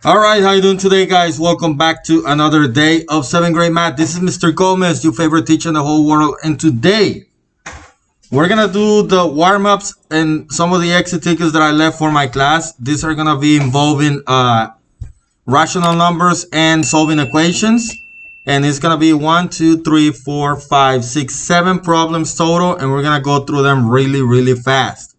All right, how you doing today, guys? Welcome back to another day of 7th grade math. This is Mr. Gomez, your favorite teacher in the whole world. And today, we're going to do the warm-ups and some of the exit tickets that I left for my class. These are going to be involving rational numbers and solving equations. And it's going to be 1, 2, 3, 4, 5, 6, 7 problems total. And we're going to go through them really fast.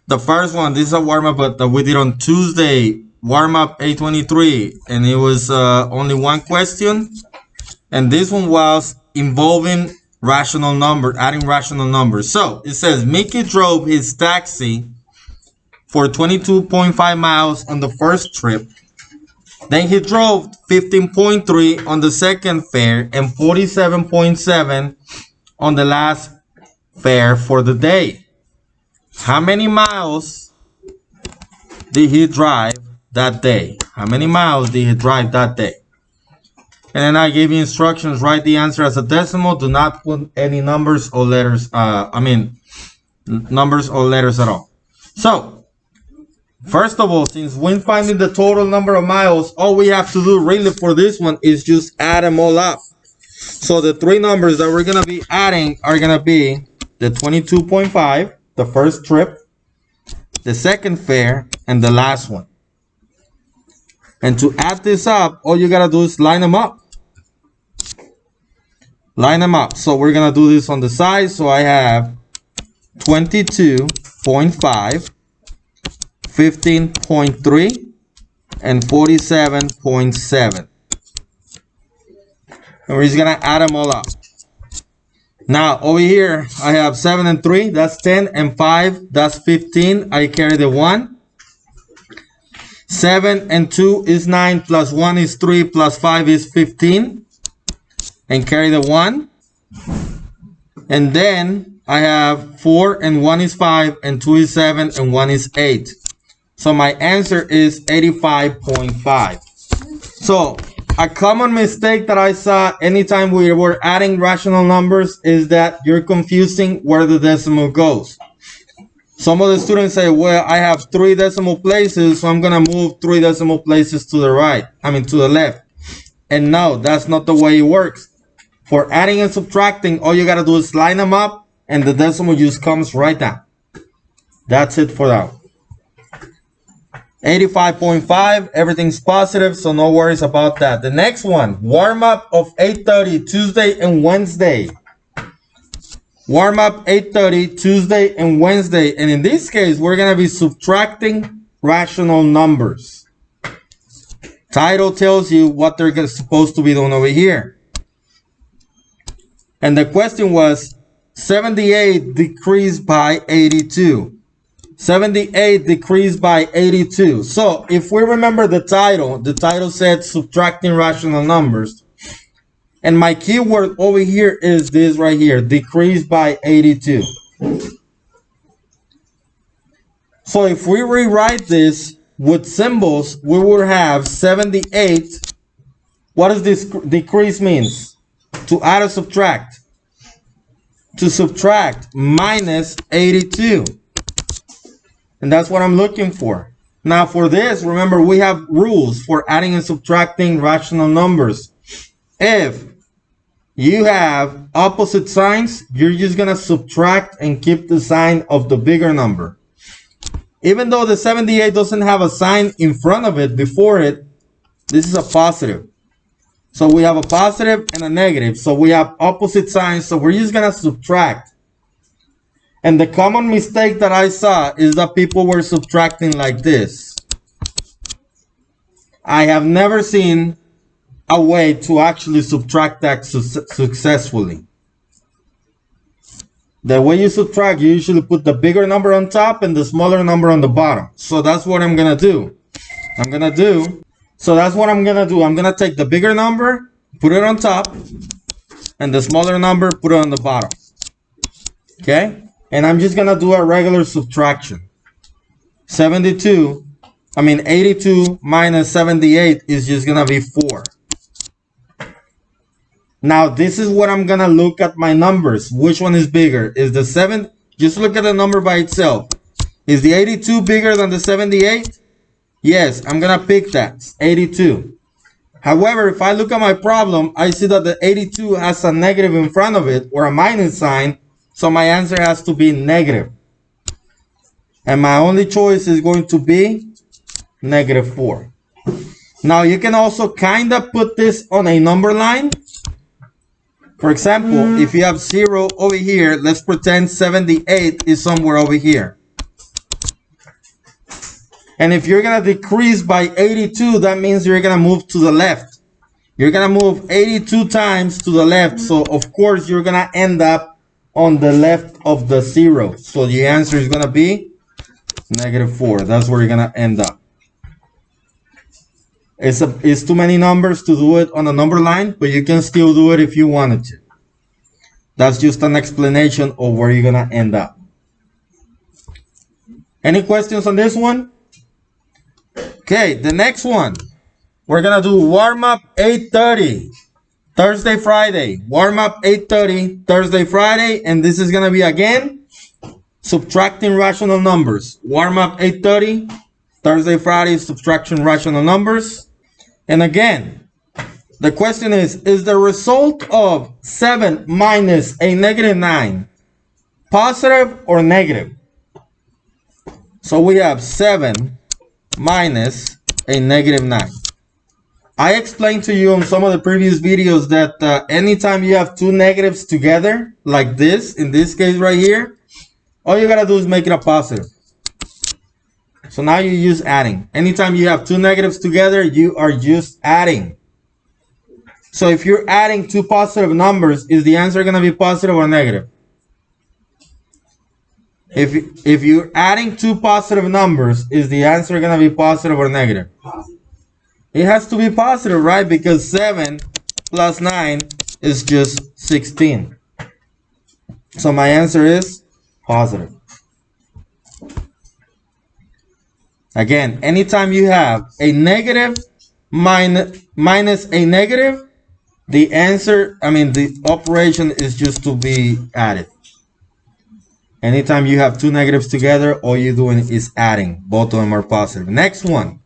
The first one, this is a warm-up that we did on Tuesday, warm-up 823, and it was only one question. And this one was involving rational number, adding rational numbers. So it says Mickey drove his taxi for 22.5 miles on the first trip. Then he drove 15.3 on the second fare and 47.7 on the last fare for the day. How many miles did he drive that day? How many miles did he drive that day? And then I gave you instructions. Write the answer as a decimal. Do not put any numbers or letters. Numbers or letters at all. So, first of all, since when finding the total number of miles, all we have to do really for this one is just add them all up. So the three numbers that we're going to be adding are going to be the 22.5. The first trip, the second fare, and the last one. And to add this up, all you gotta do is line them up. Line them up. So we're gonna do this on the side. So I have 22.5, 15.3, and 47.7. And we're just gonna add them all up. Now, over here, I have 7 and 3, that's 10, and 5, that's 15. I carry the 1. 7 and 2 is 9, plus 1 is 3, plus 5 is 15. And carry the 1. And then I have 4, and 1 is 5, and 2 is 7, and 1 is 8. So my answer is 85.5. So, a common mistake that I saw anytime we were adding rational numbers is that you're confusing where the decimal goes. Some of the students say, well, I have 3 decimal places, so I'm going to move 3 decimal places to the right. To the left. And no, that's not the way it works. For adding and subtracting, all you got to do is line them up, and the decimal just comes right down. That's it for that. 85.5, everything's positive, so no worries about that. The next one, warm-up of 8:30, Tuesday and Wednesday. Warm-up 8:30, Tuesday and Wednesday. And in this case, we're going to be subtracting rational numbers. Title tells you what they're supposed to be doing over here. And the question was, 78 decreased by 82. 78 decreased by 82. So if we remember the title said subtracting rational numbers. And my keyword over here is this right here, decreased by 82. So if we rewrite this with symbols, we will have 78. What does this decrease means? To add or subtract? To subtract minus 82. And that's what I'm looking for. Now for this, remember we have rules for adding and subtracting rational numbers. If you have opposite signs, you're just going to subtract and keep the sign of the bigger number. Even though the 78 doesn't have a sign in front of it, before it, this is a positive. So we have a positive and a negative. So we have opposite signs. So we're just going to subtract. And the common mistake that I saw is that people were subtracting like this. I have never seen a way to actually subtract that successfully. The way you subtract, you usually put the bigger number on top and the smaller number on the bottom. So that's what I'm going to do. I'm going to take the bigger number, put it on top, and the smaller number, put it on the bottom. Okay? And I'm just going to do a regular subtraction. 82 minus 78 is just going to be 4. Now this is what I'm gonna look at my numbers. Which one is bigger? Is the 7, just look at the number by itself. Is the 82 bigger than the 78? Yes, I'm gonna pick that, 82. However, if I look at my problem, I see that the 82 has a negative in front of it, or a minus sign, so my answer has to be negative. And my only choice is going to be -4. Now you can also kind of put this on a number line. For example, if you have 0 over here, let's pretend 78 is somewhere over here. And if you're going to decrease by 82, that means you're going to move to the left. You're going to move 82 times to the left. So, of course, you're going to end up on the left of the 0. So the answer is going to be -4. That's where you're going to end up. It's too many numbers to do it on a number line, but you can still do it if you wanted to. That's just an explanation of where you're going to end up. Any questions on this one? Okay, the next one. We're going to do Warmup 8:30. Thursday, Friday. Warmup 8:30, Thursday, Friday. And this is going to be, again, subtracting rational numbers. Warmup 8:30, Thursday, Friday, subtraction rational numbers. And again, the question is the result of 7 minus a -9 positive or negative? So we have 7 minus a -9. I explained to you on some of the previous videos that anytime you have two negatives together, like this, in this case right here, all you gotta do is make it a positive. So now you use adding. Anytime you have two negatives together, you are just adding. So if you're adding two positive numbers, is the answer going to be positive or negative? If you're adding two positive numbers, is the answer going to be positive or negative? It has to be positive, right? Because 7 plus 9 is just 16. So my answer is positive. Again, anytime you have a negative minus a negative, the answer, the operation is just to be added. Anytime you have two negatives together, all you're doing is adding. Both of them are positive. Next one.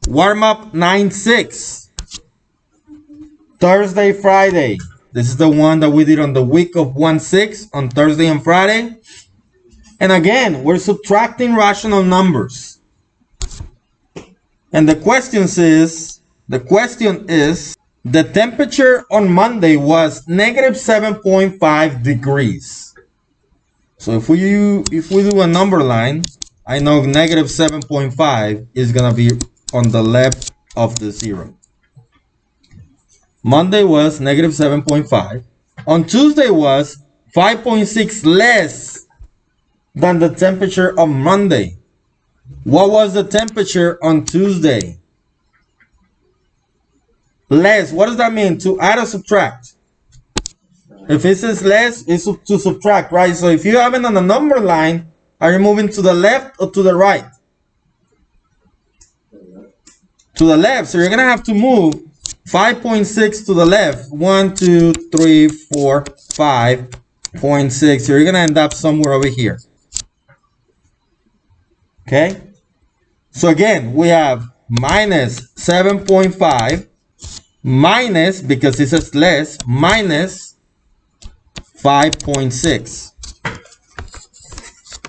Warmup 9/6. Thursday, Friday. This is the one that we did on the week of 1/6 on Thursday and Friday. And again, we're subtracting rational numbers. And the question is, the temperature on Monday was -7.5 degrees. So if we do a number line, I know -7.5 is going to be on the left of the 0. Monday was -7.5. On Tuesday was 5.6 less than the temperature of Monday. What was the temperature on Tuesday? Less. What does that mean? To add or subtract? If it says less, it's to subtract, right? So if you have it on a number line, are you moving to the left or to the right? To the left. So you're going to have to move 5.6 to the left. 1, 2, 3, 4, 5.6. So you're going to end up somewhere over here. Okay, so again, we have -7.5 minus, because it says less, minus 5.6.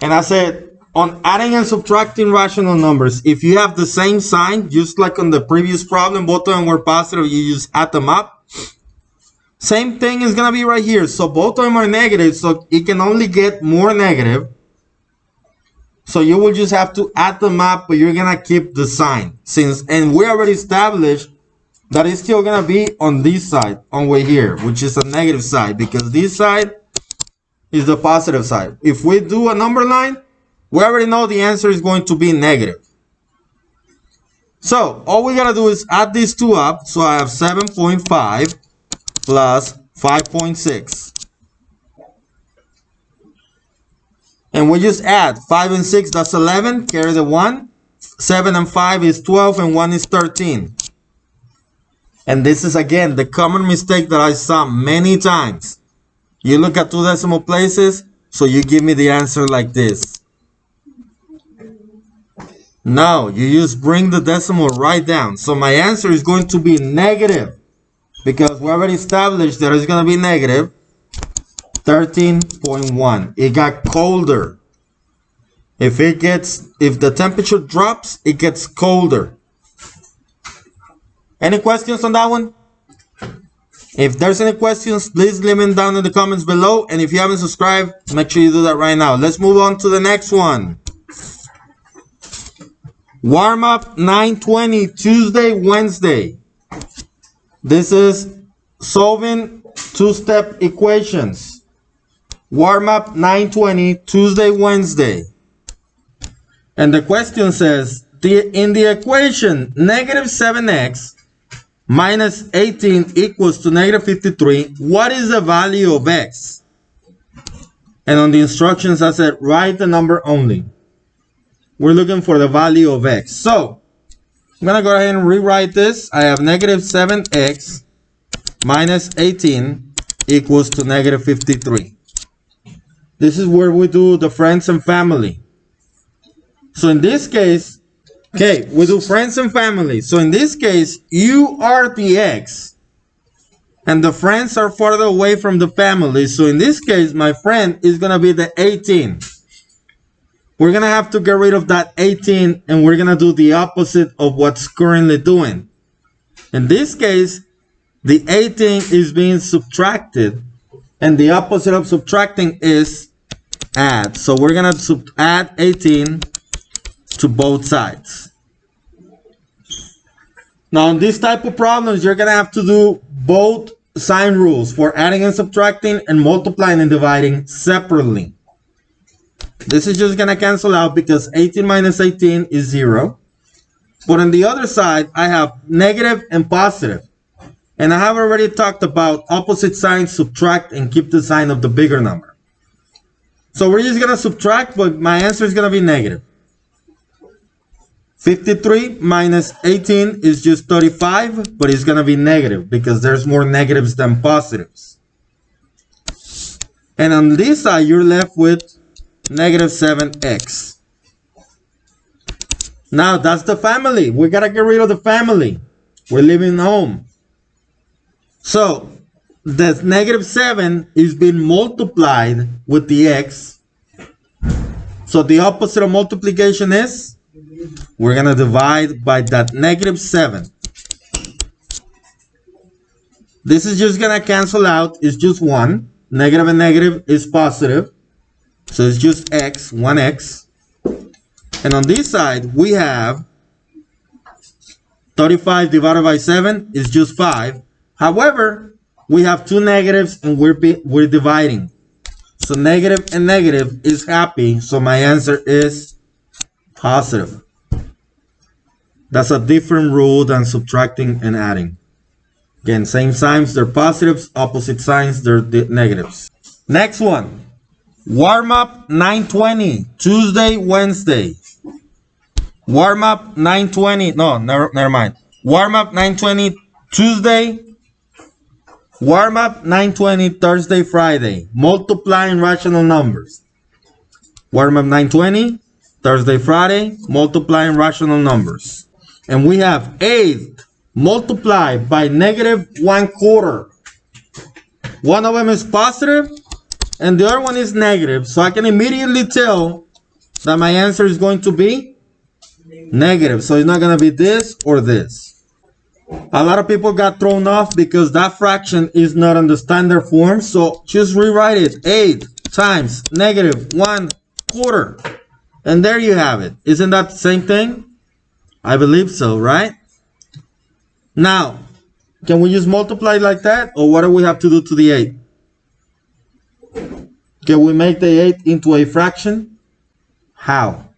And I said, on adding and subtracting rational numbers, if you have the same sign, just like on the previous problem, both of them were positive, you just add them up. Same thing is going to be right here. So both of them are negative, so it can only get more negative. So you will just have to add them up, but you're going to keep the sign. And we already established that it's still going to be on this side, on way here, which is a negative side, because this side is the positive side. If we do a number line, we already know the answer is going to be negative. So all we got to do is add these two up. So I have 7.5 plus 5.6. And we just add 5 and 6, that's 11, carry the 1. 7 and 5 is 12, and 1 is 13. And this is, again, the common mistake that I saw many times. You look at 2 decimal places, so you give me the answer like this. No, you just bring the decimal right down. So my answer is going to be negative, because we already established that it's going to be negative 13.1. It got colder. If the temperature drops, it gets colder. Any questions on that one? If there's any questions, please leave them down in the comments below. And if you haven't subscribed, make sure you do that right now. Let's move on to the next one. Warmup 920, Tuesday, Wednesday. This is solving 2-step equations. Warmup 920, Tuesday, Wednesday. And the question says, in the equation, negative 7x minus 18 equals to negative 53, what is the value of x? And on the instructions, I said, write the number only. We're looking for the value of x. So, I'm going to go ahead and rewrite this. I have negative 7x minus 18 equals to negative 53. This is where we do the friends and family. So in this case, okay, we do friends and family. So in this case, you are the x, and the friends are farther away from the family. So in this case, my friend is going to be the 18. We're going to have to get rid of that 18, and we're going to do the opposite of what's currently doing. In this case, the 18 is being subtracted, and the opposite of subtracting is add. So we're going to add 18 to both sides. Now, in this type of problems, you're going to have to do both sign rules for adding and subtracting, and multiplying and dividing separately. This is just going to cancel out because 18 minus 18 is 0. But on the other side, I have negative and positive. And I have already talked about opposite signs, subtract, and keep the sign of the bigger number. So we're just going to subtract, but my answer is going to be negative. 53 minus 18 is just 35, but it's going to be negative because there's more negatives than positives. And on this side, you're left with negative 7x. Now, that's the family. We got to get rid of the family. We're leaving home. So, the negative 7 is being multiplied with the x. So, the opposite of multiplication is? We're going to divide by that negative 7. This is just going to cancel out. It's just 1. Negative and negative is positive. So it's just x, 1x. And on this side, we have 35 divided by 7 is just 5. However, we have 2 negatives and we're dividing. So negative and negative is happy. So my answer is positive. That's a different rule than subtracting and adding. Again, same signs, they're positives. Opposite signs, they're negatives. Next one. Warmup 920, Tuesday, Wednesday. Warmup 920, no, never mind. Warmup 920, Tuesday. Warmup 920, Thursday, Friday. Multiplying rational numbers. Warmup 920, Thursday, Friday. Multiplying rational numbers. And we have 8 multiplied by negative 1/4. One of them is positive, and the other one is negative. So I can immediately tell that my answer is going to be negative. So it's not going to be this or this. A lot of people got thrown off because that fraction is not in the standard form. So just rewrite it. 8 times negative 1/4. And there you have it. Isn't that the same thing? I believe so, right? Now, can we just multiply like that? Or what do we have to do to the 8? Can we make the 8 into a fraction? How?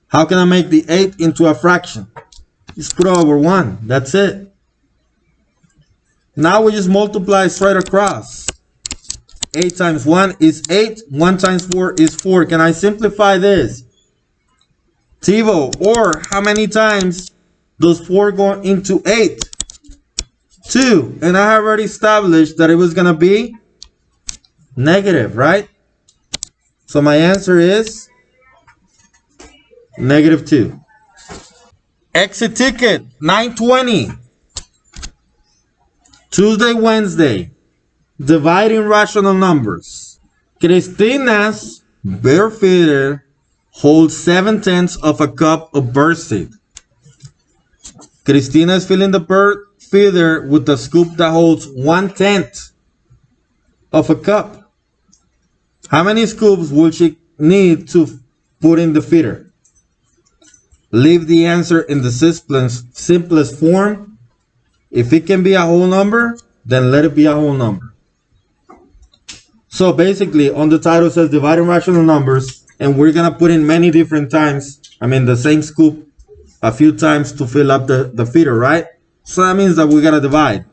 How can I make the 8 into a fraction? Just put it over 1. That's it. Now we just multiply straight across. 8 times 1 is 8. 1 times 4 is 4. Can I simplify this? TiVo, or how many times does 4 go into 8? 2. And I have already established that it was going to be negative, right? So my answer is -2. Exit ticket 920. Tuesday, Wednesday. Dividing rational numbers. Cristina's bare feeder holds 7/10 of a cup of birdseed. Cristina is filling the bird feeder with a scoop that holds 1/10 of a cup. How many scoops will she need to put in the feeder? Leave the answer in the simplest form. If it can be a whole number, then let it be a whole number. So basically, on the title says dividing rational numbers, and we're going to put in many different times, the same scoop a few times to fill up the feeder, right? So that means that we're going to divide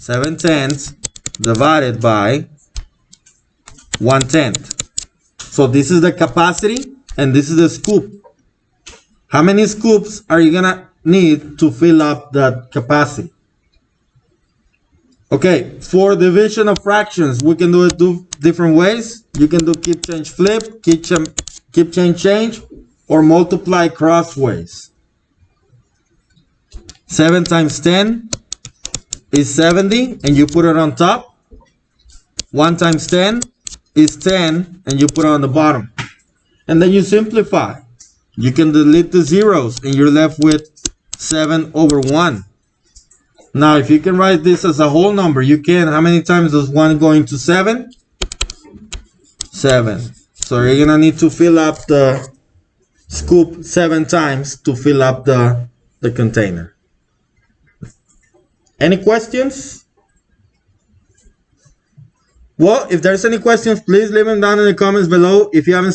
7/10 divided by 1/10. So this is the capacity, and this is the scoop. How many scoops are you going to need to fill up that capacity? Okay, for division of fractions, we can do it two different ways. You can do keep, change, flip, keep, change, change, or multiply crossways. 7 times 10 is 70, and you put it on top. 1 times 10 is 10, and you put it on the bottom. And then you simplify. You can delete the zeros, and you're left with 7/1. Now, if you can write this as a whole number, you can. How many times does 1 go into 7? 7. So you're going to need to fill up the scoop 7 times to fill up the container. Any questions? Well, if there's any questions, please leave them down in the comments below. If you haven't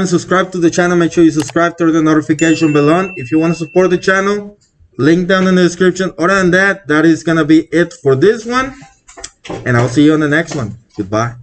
subscribed to the channel, make sure you subscribe, turn the notification bell on. If you want to support the channel, link down in the description. Other than that, that is going to be it for this one. And I'll see you on the next one. Goodbye.